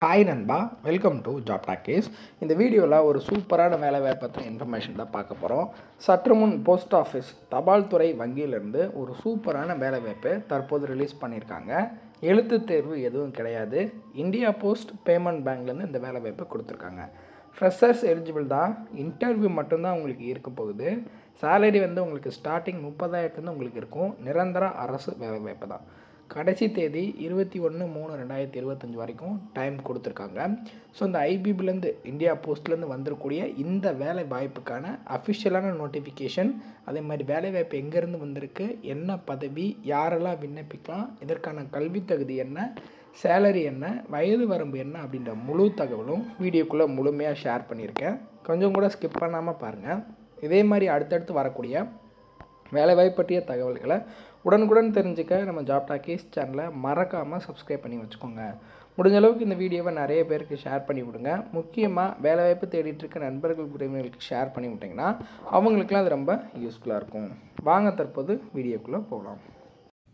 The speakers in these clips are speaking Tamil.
ஹாய் நண்பா, வெல்கம் டு ஜாப் டாக்கீஸ். இந்த வீடியோவில் ஒரு சூப்பரான வேலைவாய்ப்பு பற்றின இன்ஃபர்மேஷன் தான் பார்க்க போகிறோம். சற்று முன் போஸ்ட் ஆஃபீஸ் தபால் துறை வங்கியிலேருந்து ஒரு சூப்பரான வேலைவாய்ப்பு தற்போது ரிலீஸ் பண்ணியிருக்காங்க. எழுத்து தேர்வு எதுவும் கிடையாது. இந்தியா போஸ்ட் பேமெண்ட் பேங்க்லேருந்து இந்த வேலைவாய்ப்பு கொடுத்துருக்காங்க. ஃப்ரெஷர்ஸ் எலிஜிபிள் தான். இன்டர்வியூ மட்டும்தான் உங்களுக்கு இருக்க போகுது. சேலரி உங்களுக்கு ஸ்டார்டிங் 30,000 உங்களுக்கு இருக்கும். நிரந்தர அரசு வேலைவாய்ப்பு தான். கடைசி தேதி 21/3/2025 வரைக்கும் டைம் கொடுத்துருக்காங்க. ஸோ இந்த ஐபிபிலேருந்து இந்தியா போஸ்ட்லேருந்து வந்துடக்கூடிய இந்த வேலை வாய்ப்புக்கான அஃபிஷியலான நோட்டிஃபிகேஷன், அதே மாதிரி வேலைவாய்ப்பு எங்கேருந்து வந்திருக்கு, என்ன பதவி, யாரெல்லாம் விண்ணப்பிக்கலாம், இதற்கான கல்வி தகுதி என்ன, சேலரி என்ன, வயது வரம்பு என்ன அப்படின்ற முழு தகவலும் வீடியோக்குள்ளே முழுமையாக ஷேர் பண்ணியிருக்கேன். கொஞ்சம் கூட ஸ்கிப் பண்ணாமல் பாருங்கள். இதே மாதிரி அடுத்தடுத்து வரக்கூடிய வேலைவாய்ப்பு பற்றிய தகவல்களை உடனுக்குடன் தெரிஞ்சுக்க நம்ம ஜாப் டாக்கீஸ் சேனலை மறக்காமல் சப்ஸ்கிரைப் பண்ணி வச்சுக்கோங்க. முடிஞ்ச அளவுக்கு இந்த வீடியோவை நிறைய பேருக்கு ஷேர் பண்ணி விடுங்க. முக்கியமாக வேலைவாய்ப்பு தேடிட்டு இருக்க நண்பர்கள் உறவினர்களுக்கு ஷேர் பண்ணி விட்டிங்கன்னா அவங்களுக்குலாம் அது ரொம்ப யூஸ்ஃபுல்லாக இருக்கும். வாங்க தற்போது வீடியோக்குள்ளே போகலாம்.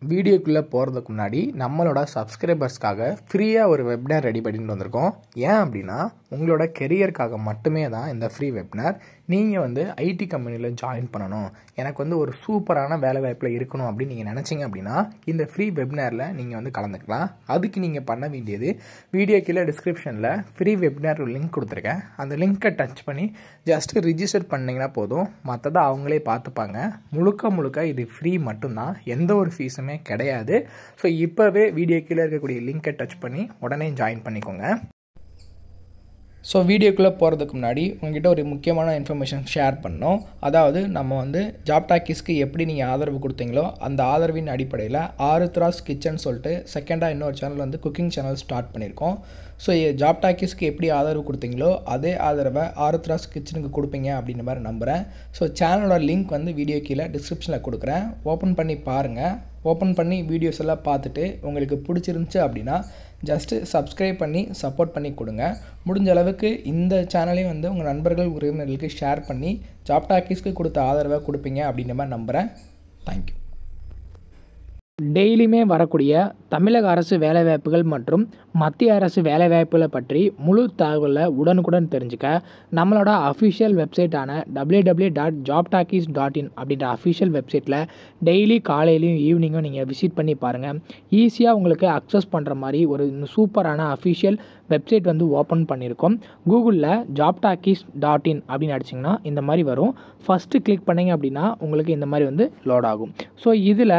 வீடியோக்குள்ளே போகிறதுக்கு முன்னாடி நம்மளோட சப்ஸ்கிரைபர்ஸ்க்காக ஃப்ரீயாக ஒரு வெப்னார் ரெடி பண்ணிட்டு வந்திருக்கோம். ஏன் அப்படின்னா உங்களோட கெரியருக்காக மட்டுமே தான் இந்த ஃப்ரீ வெப்னார். நீங்கள் ஐடி கம்பெனியில் ஜாயின் பண்ணணும், எனக்கு ஒரு சூப்பரான வேலைவாய்ப்பில் இருக்கணும் அப்படின்னு நீங்கள் நினச்சிங்க அப்படின்னா இந்த ஃப்ரீ வெப்னாரில் நீங்கள் கலந்துக்கலாம். அதுக்கு நீங்கள் பண்ண வேண்டியது, வீடியோ கீழே டிஸ்கிரிப்ஷனில் ஃப்ரீ வெப்னார் லிங்க் கொடுத்துருக்கேன். அந்த லிங்க்கை டச் பண்ணி ஜஸ்ட்டு ரிஜிஸ்டர் பண்ணிங்கன்னா போதும். மற்றதை அவங்களே பார்த்துப்பாங்க. முழுக்க இது ஃப்ரீ மட்டும்தான், எந்த ஒரு ஃபீஸுமே கிடையாது. ஸோ இப்போவே வீடியோ கீழே இருக்கக்கூடிய லிங்கை டச் பண்ணி உடனே ஜாயின் பண்ணிக்கோங்க. ஸோ வீடியோக்குள்ளே போகிறதுக்கு முன்னாடி உங்கள்கிட்ட ஒரு முக்கியமான இன்ஃபர்மேஷன் ஷேர் பண்ணோம். அதாவது நம்ம ஜாப் டாக்கீஸ்க்கு எப்படி நீங்கள் ஆதரவு கொடுத்தீங்களோ அந்த ஆதரவின் அடிப்படையில் ஆருத்ராஸ் கிச்சன் சொல்லிட்டு செகண்டாக இன்னொரு சேனல் குக்கிங் சேனல் ஸ்டார்ட் பண்ணியிருக்கோம். ஸோ ஜாப் டாக்கீஸ்க்கு எப்படி ஆதரவு கொடுத்தீங்களோ அதே ஆதரவை ஆருத்ராஸ் கிச்சனுக்கு கொடுப்பீங்க அப்படின்ற மாதிரி நம்புகிறேன். ஸோ சேனலோட லிங்க் வீடியோ கீழே டிஸ்கிரிப்ஷனில் கொடுக்குறேன். ஓப்பன் பண்ணி பாருங்கள். ஓப்பன் பண்ணி வீடியோஸ் எல்லாம் பார்த்துட்டு உங்களுக்கு பிடிச்சிருந்துச்சு அப்படின்னா ஜஸ்ட்டு சப்ஸ்கிரைப் பண்ணி சப்போர்ட் பண்ணி கொடுங்க. முடிஞ்ச அளவுக்கு இந்த சேனலையும் உங்கள் நண்பர்கள் உறவினர்களுக்கு ஷேர் பண்ணி ஜாப் டாக்கீஸ்க்கு கொடுத்த ஆதரவை கொடுப்பீங்க அப்படின்ற மாதிரி நம்புகிறேன். தேங்க்யூ. டெய்லியுமே வரக்கூடிய தமிழக அரசு வேலைவாய்ப்புகள் மற்றும் மத்திய அரசு வேலைவாய்ப்புகளை பற்றி முழு தகவலை உடனுக்குடன் தெரிஞ்சுக்க நம்மளோட அஃபிஷியல் வெப்சைட்டான www.jobtalkies.in அப்படின்ற அஃபிஷியல் வெப்சைட்டில் டெய்லி காலையிலையும் ஈவினிங்கும் நீங்கள் விசிட் பண்ணி பாருங்கள். ஈஸியாக உங்களுக்கு அக்சஸ் பண்ணுற மாதிரி ஒரு சூப்பரான அஃபிஷியல் வெப்சைட் ஓப்பன் பண்ணியிருக்கோம். கூகுளில் jobtalkies.in அப்படின்னு அடிச்சிங்கன்னா இந்த மாதிரி வரும். ஃபஸ்ட்டு கிளிக் பண்ணிங்க அப்படின்னா உங்களுக்கு இந்த மாதிரி லோட் ஆகும். ஸோ இதில்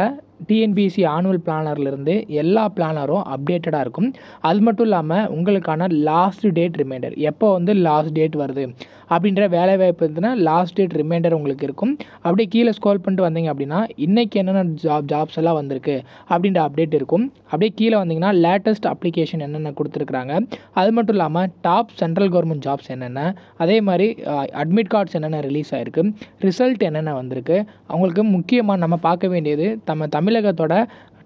டிஎன்பிஎஸ்சி ஆனுவல் பிளானர்லேருந்து எல்லா பிளானரும் அப்டேட்டடாக இருக்கும். அது மட்டும் இல்லாமல் உங்களுக்கான லாஸ்ட் டேட் ரிமைண்டர், எப்போ லாஸ்ட் டேட் வருது அப்படின்ற வேலைவாய்ப்பு இருந்துன்னா லாஸ்ட் டேட் ரிமைண்டர் உங்களுக்கு இருக்கும். அப்படியே கீழே ஸ்க்ரோல் பண்ணிட்டு வந்தீங்க அப்படின்னா இன்றைக்கி என்னென்ன ஜாப்ஸ் எல்லாம் வந்திருக்கு அப்படின்ற அப்டேட் இருக்கும். அப்படியே கீழே வந்தீங்கன்னா லேட்டஸ்ட் அப்ளிகேஷன் என்னென்ன கொடுத்துருக்குறாங்க, அது மட்டும் இல்லாமல் டாப் சென்ட்ரல் கவர்மெண்ட் ஜாப்ஸ் என்னென்ன, அதே மாதிரி அட்மிட் கார்ட்ஸ் என்னென்ன ரிலீஸ் ஆகிருக்கு, ரிசல்ட் என்னென்ன வந்திருக்கு. அவங்களுக்கு முக்கியமாக நம்ம பார்க்க வேண்டியது தமிழகத்தோட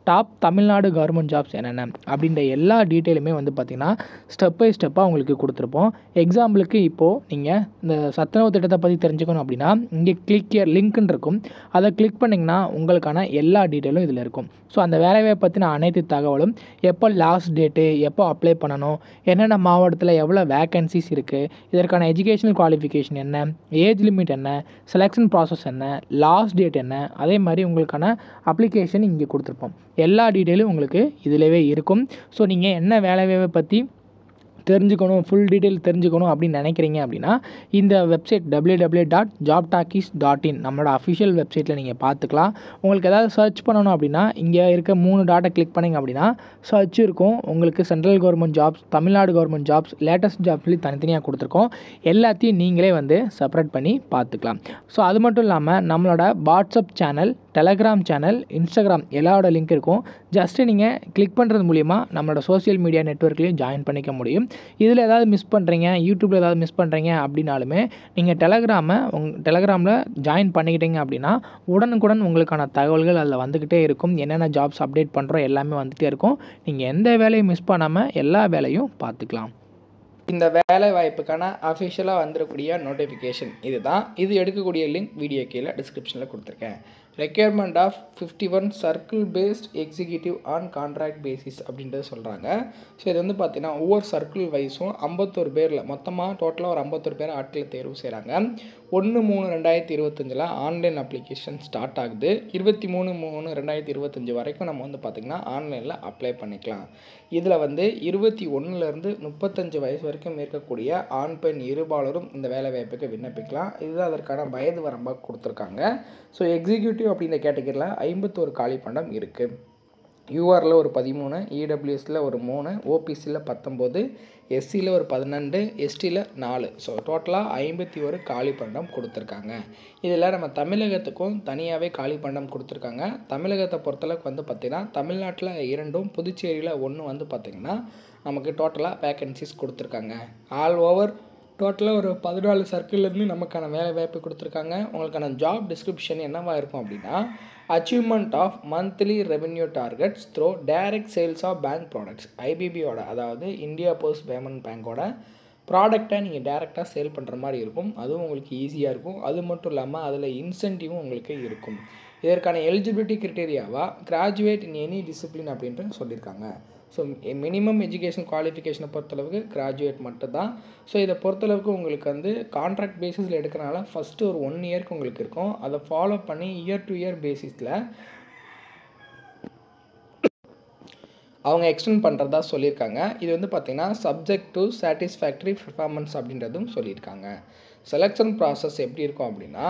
டாப் தமிழ்நாடு கவர்மெண்ட் ஜாப்ஸ் என்னென்ன அப்படின்ற எல்லா டீட்டெயிலுமே பார்த்திங்கன்னா ஸ்டெப் பை ஸ்டெப்பாக உங்களுக்கு கொடுத்துருப்போம். எக்ஸாம்பிளுக்கு இப்போது நீங்கள் இந்த சத்துணவு திட்டத்தை பற்றி தெரிஞ்சுக்கணும் அப்படின்னா இங்கே கிளிக் ஹியர் லிங்க்னு இருக்கும். அதை கிளிக் பண்ணிங்கன்னா உங்களுக்கான எல்லா டீட்டெயிலும் இதில் இருக்கும். ஸோ அந்த வேலைவாய்ப்பை பற்றின அனைத்து தகவலும், எப்போ லாஸ்ட் டேட்டு, எப்போ அப்ளை பண்ணணும், என்னென்ன மாவட்டத்தில் எவ்வளோ வேக்கன்சிஸ் இருக்குது, இதற்கான எஜுகேஷனல் குவாலிஃபிகேஷன் என்ன, ஏஜ் லிமிட் என்ன, செலெக்ஷன் ப்ராசஸ் என்ன, லாஸ்ட் டேட் என்ன, அதே மாதிரி உங்களுக்கான அப்ளிகேஷன் இங்கே கொடுத்துருப்போம். எல்லா டீட்டெயிலும் உங்களுக்கு இதிலவே இருக்கும். ஸோ நீங்கள் என்ன வேலைவாய்ப்பை பற்றி தெரிஞ்சுக்கணும், ஃபுல் டீட்டெயில் தெரிஞ்சுக்கணும் அப்படின்னு நினைக்கிறீங்க அப்படின்னா இந்த வெப்சைட் www.jobtalkies.in நம்மளோட அஃபிஷியல் வெப்சைட்டில் நீங்கள் பார்த்துக்கலாம். உங்களுக்கு ஏதாவது சர்ச் பண்ணணும் அப்படின்னா இங்கே இருக்க 3 டாட்டை கிளிக் பண்ணிங்க அப்படின்னா சர்ச் இருக்கும். உங்களுக்கு central government jobs, Tamil Nadu government jobs, latest jobs சொல்லி தனித்தனியாக கொடுத்துருக்கோம். எல்லாத்தையும் நீங்களே செப்பரேட் பண்ணி பார்த்துக்கலாம். ஸோ அது மட்டும் இல்லாமல் நம்மளோட WhatsApp channel, Telegram channel, Instagram எல்லாரோட லிங்க் இருக்கும். ஜஸ்ட்டு நீங்கள் கிளிக் பண்ணுறது மூலிமா நம்மளோட சோஷியல் மீடியா நெட்வொர்க்லேயும் ஜாயின் பண்ணிக்க முடியும். இதில் ஏதாவது மிஸ் பண்ணுறீங்க, யூடியூப்பில் ஏதாவது மிஸ் பண்ணுறீங்க அப்படின்னாலுமே நீங்கள் டெலகிராமில் ஜாயின் பண்ணிக்கிட்டீங்க அப்படின்னா உடனுக்குடன் உங்களுக்கான தகவல்கள் அதில் வந்துக்கிட்டே இருக்கும். என்னென்ன ஜாப்ஸ் அப்டேட் பண்ணுறோம் எல்லாமே வந்துகிட்டே இருக்கும். நீங்கள் எந்த வேலையும் மிஸ் பண்ணாமல் எல்லா வேலையும் பார்த்துக்கலாம். இந்த வேலை வாய்ப்புக்கான அஃபிஷியலாக வந்துடக்கூடிய நோட்டிஃபிகேஷன் இது தான். இது எடுக்கக்கூடிய லிங்க் வீடியோ கீழே டிஸ்கிரிப்ஷனில் கொடுத்துருக்கேன். Requirement of 51 circle based executive on contract basis அப்படின்றது சொல்கிறாங்க. ஸோ இது வந்து பார்த்திங்கன்னா ஒவ்வொரு சர்க்கிள் வைஸும் 51 பேரில் மொத்தமாக டோட்டலாக ஒரு 51 பேர் ஆட்களை தேர்வு செய்கிறாங்க. 1/3/2025 ஆன்லைன் அப்ளிகேஷன் ஸ்டார்ட் ஆகுது. 23/3/2025 வரைக்கும் நம்ம வந்து பார்த்திங்கன்னா ஆன்லைனில் அப்ளை பண்ணிக்கலாம். இதில் வந்து 21லேருந்து 35 வயசு வரைக்கும் இருக்கக்கூடிய ஆண் பெண் இருபாலரும் இந்த வேலை வாய்ப்புக்கு விண்ணப்பிக்கலாம். இதுதான் அதற்கான வயது வரம்பாக கொடுத்துருக்காங்க. ஸோ எக்ஸிக்யூட்டிவ் அப்படின்ற கேட்டகரியில் 51 காலி பண்டம் இருக்குது. யூஆரில் ஒரு 13, இடபிள்யூஎஸில் ஒரு 3, ஓபிசியில் 19, எஸ்சியில் ஒரு 12, எஸ்டியில் 4. ஸோ டோட்டலாக 51 காலி பண்டம் கொடுத்துருக்காங்க. இதில் நம்ம தமிழகத்துக்கும் தனியாகவே காலி பண்டம் கொடுத்துருக்காங்க. தமிழகத்தை பொறுத்தளவுக்கு வந்து பார்த்திங்கன்னா தமிழ்நாட்டில் 2ம் புதுச்சேரியில் 1 வந்து பார்த்திங்கன்னா நமக்கு டோட்டலாக வேக்கன்சிஸ் கொடுத்துருக்காங்க. ஆல் ஓவர் டோட்டலாக ஒரு 14 சர்க்கிள்லேருந்து நமக்கான வேலை வாய்ப்பு கொடுத்துருக்காங்க. உங்களுக்கான ஜாப் டிஸ்கிரிப்ஷன் என்னவாக இருக்கும் அப்படின்னா, achievement of monthly revenue targets through direct sales of bank products. ஐபிபியோட அதாவது இந்தியா போஸ்ட் பேமெண்ட் பேங்கோட ப்ராடக்டை நீங்கள் டேரெக்டாக சேல் பண்ணுற மாதிரி இருக்கும். அதுவும் உங்களுக்கு ஈஸியாக இருக்கும். அது மட்டும் இல்லாமல் அதில் இன்சென்டிவும் உங்களுக்கு இருக்கும். இதற்கான எலிஜிபிலிட்டி கிரிட்டேரியாவாக கிராஜுவேட் இன் எனி டிசிப்ளின் அப்படின்ட்டு சொல்லியிருக்காங்க. ஸோ மினிமம் எஜுகேஷன் குவாலிஃபிகேஷனை பொறுத்தளவுக்கு கிராஜுவேட் மட்டும்தான். ஸோ இதை பொறுத்தளவுக்கு உங்களுக்கு வந்து கான்ட்ராக்ட் பேசிஸில் எடுக்கிறனால ஃபஸ்ட்டு ஒரு 1 இயர்க்கு உங்களுக்கு இருக்கும். அதை ஃபாலோ பண்ணி இயர் டு இயர் பேசிஸில் அவங்க எக்ஸ்டெண்ட் பண்ணுறதா சொல்லியிருக்காங்க. இது வந்து பார்த்திங்கன்னா சப்ஜெக்ட் டு சாட்டிஸ்ஃபேக்டரி பெர்ஃபார்மன்ஸ் அப்படின்றதும் சொல்லியிருக்காங்க. செலெக்ஷன் ப்ராசஸ் எப்படி இருக்கும் அப்படின்னா,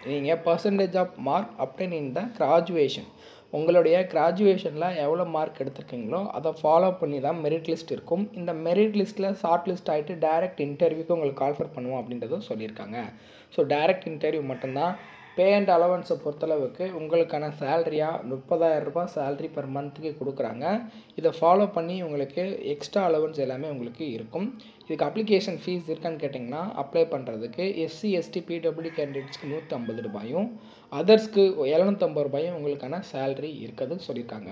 நீங்கள் percentage of mark obtain in the graduation, உங்களுடைய கிராஜுவேஷனில் எவ்வளோ மார்க் எடுத்திருக்கீங்களோ அதை ஃபாலோ பண்ணி தான் மெரிட் லிஸ்ட் இருக்கும். இந்த மெரிட் லிஸ்ட்டில் ஷார்ட் லிஸ்ட் ஆகிட்டு டைரக்ட் இன்டர்வியூக்கு உங்களுக்கு கால்ஃபர் பண்ணுவோம் அப்படின்றதும் சொல்லியிருக்காங்க. ஸோ டைரக்ட் இன்டர்வியூ மட்டும்தான். பே அண்ட் அலவன்ஸை பொறுத்தளவுக்கு உங்களுக்கான சேலரியாக 30,000 ரூபாய் சேலரி பர் மந்த்துக்கு கொடுக்குறாங்க. இதை ஃபாலோ பண்ணி உங்களுக்கு எக்ஸ்ட்ரா அலவன்ஸ் எல்லாமே உங்களுக்கு இருக்கும். இதுக்கு அப்ளிகேஷன் ஃபீஸ் இருக்கான்னு கேட்டிங்கன்னா, அப்ளை பண்ணுறதுக்கு எஸ்சி எஸ்டி பிடபிள்யூ கேண்டிடேட்ஸ்க்கு 150 ரூபாயும் அதர்ஸ்க்கு 750 ரூபாயும் உங்களுக்கான சேலரி இருக்கிறதுன்னு சொல்லியிருக்காங்க.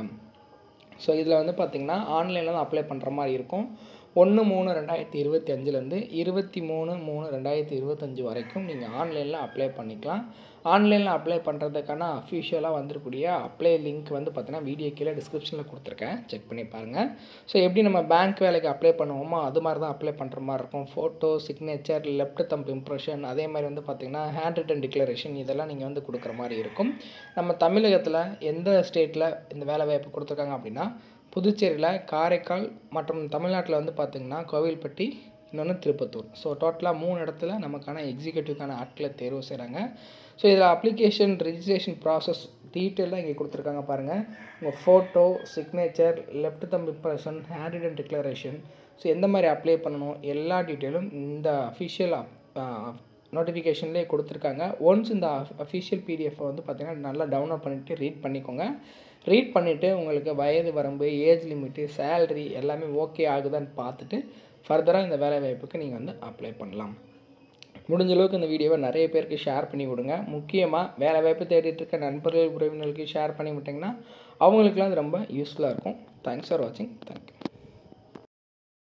ஸோ இதில் வந்து பார்த்திங்கன்னா ஆன்லைனில் தான் அப்ளை பண்ணுற மாதிரி இருக்கும். 1/3/2025 23/3/2025 வரைக்கும் நீங்கள் ஆன்லைனில் அப்ளை பண்ணிக்கலாம். ஆன்லைனில் அப்ளை பண்ணுறதுக்கான அஃபிஷியலாக வந்துருக்கூடிய அப்ளை லிங்க் வந்து பார்த்தீங்கன்னா வீடியோ கீழே டிஸ்கிரிப்ஷனில் கொடுத்துருக்கேன், செக் பண்ணி பாருங்கள். ஸோ எப்படி நம்ம பேங்க் வேலைக்கு அப்ளை பண்ணுவோமோ அது மாதிரி தான் அப்ளை பண்ணுற மாதிரி இருக்கும். Photo, signature, left thumb impression, அதே மாதிரி வந்து பார்த்திங்கன்னா ஹேண்ட் ரிட்டன் டிக்ளரேஷன் இதெல்லாம் நீங்கள் வந்து கொடுக்குற மாதிரி இருக்கும். நம்ம தமிழகத்தில் எந்த ஸ்டேட்டில் இந்த வேலை வாய்ப்பு கொடுத்துருக்காங்க அப்படின்னா, புதுச்சேரியில், காரைக்கால் மற்றும் தமிழ்நாட்டில் வந்து பார்த்திங்கன்னா கோவில்பட்டி, இன்னொன்று திருப்பத்தூர். ஸோ டோட்டலாக 3 இடத்துல நமக்கான எக்ஸிக்யூட்டிவ்க்கான ஆட்களை தேர்வு செய்கிறாங்க. ஸோ இதில் அப்ளிகேஷன் ரெஜிஸ்ட்ரேஷன் ப்ராசஸ் டீட்டெயிலாக இங்கே கொடுத்துருக்காங்க பாருங்கள். உங்கள் photo, signature, left thumb impression, hand return declaration, so எந்த மாதிரி அப்ளை பண்ணணும் எல்லா டீட்டெயிலும் இந்த அஃபிஷியல் நோட்டிஃபிகேஷன்லேயே கொடுத்துருக்காங்க. ஒன்ஸ் இந்த அஃபிஷியல் பிடிஎஃப் வந்து பார்த்திங்கன்னா நல்லா டவுன்லோட் பண்ணிவிட்டு ரீட் பண்ணிக்கோங்க. ரீட் பண்ணிவிட்டு உங்களுக்கு வயது வரம்பு, ஏஜ் லிமிட்டு, சேலரி எல்லாமே ஓகே ஆகுதான்னு பார்த்துட்டு ஃபர்தராக இந்த வேலை வாய்ப்புக்கு நீங்கள் வந்து அப்ளை பண்ணலாம். முடிஞ்ச அளவுக்கு இந்த வீடியோவை நிறைய பேருக்கு ஷேர் பண்ணி விடுங்க. முக்கியமாக வேலை வாய்ப்பு தேடிட்டு இருக்க நண்பர்கள், உறவினர்களுக்கு ஷேர் பண்ணி விட்டிங்கன்னா அவங்களுக்குலாம் அது ரொம்ப யூஸ்ஃபுல்லாக இருக்கும். தேங்க்ஸ் ஃபார் வாட்சிங். தேங்க்யூ.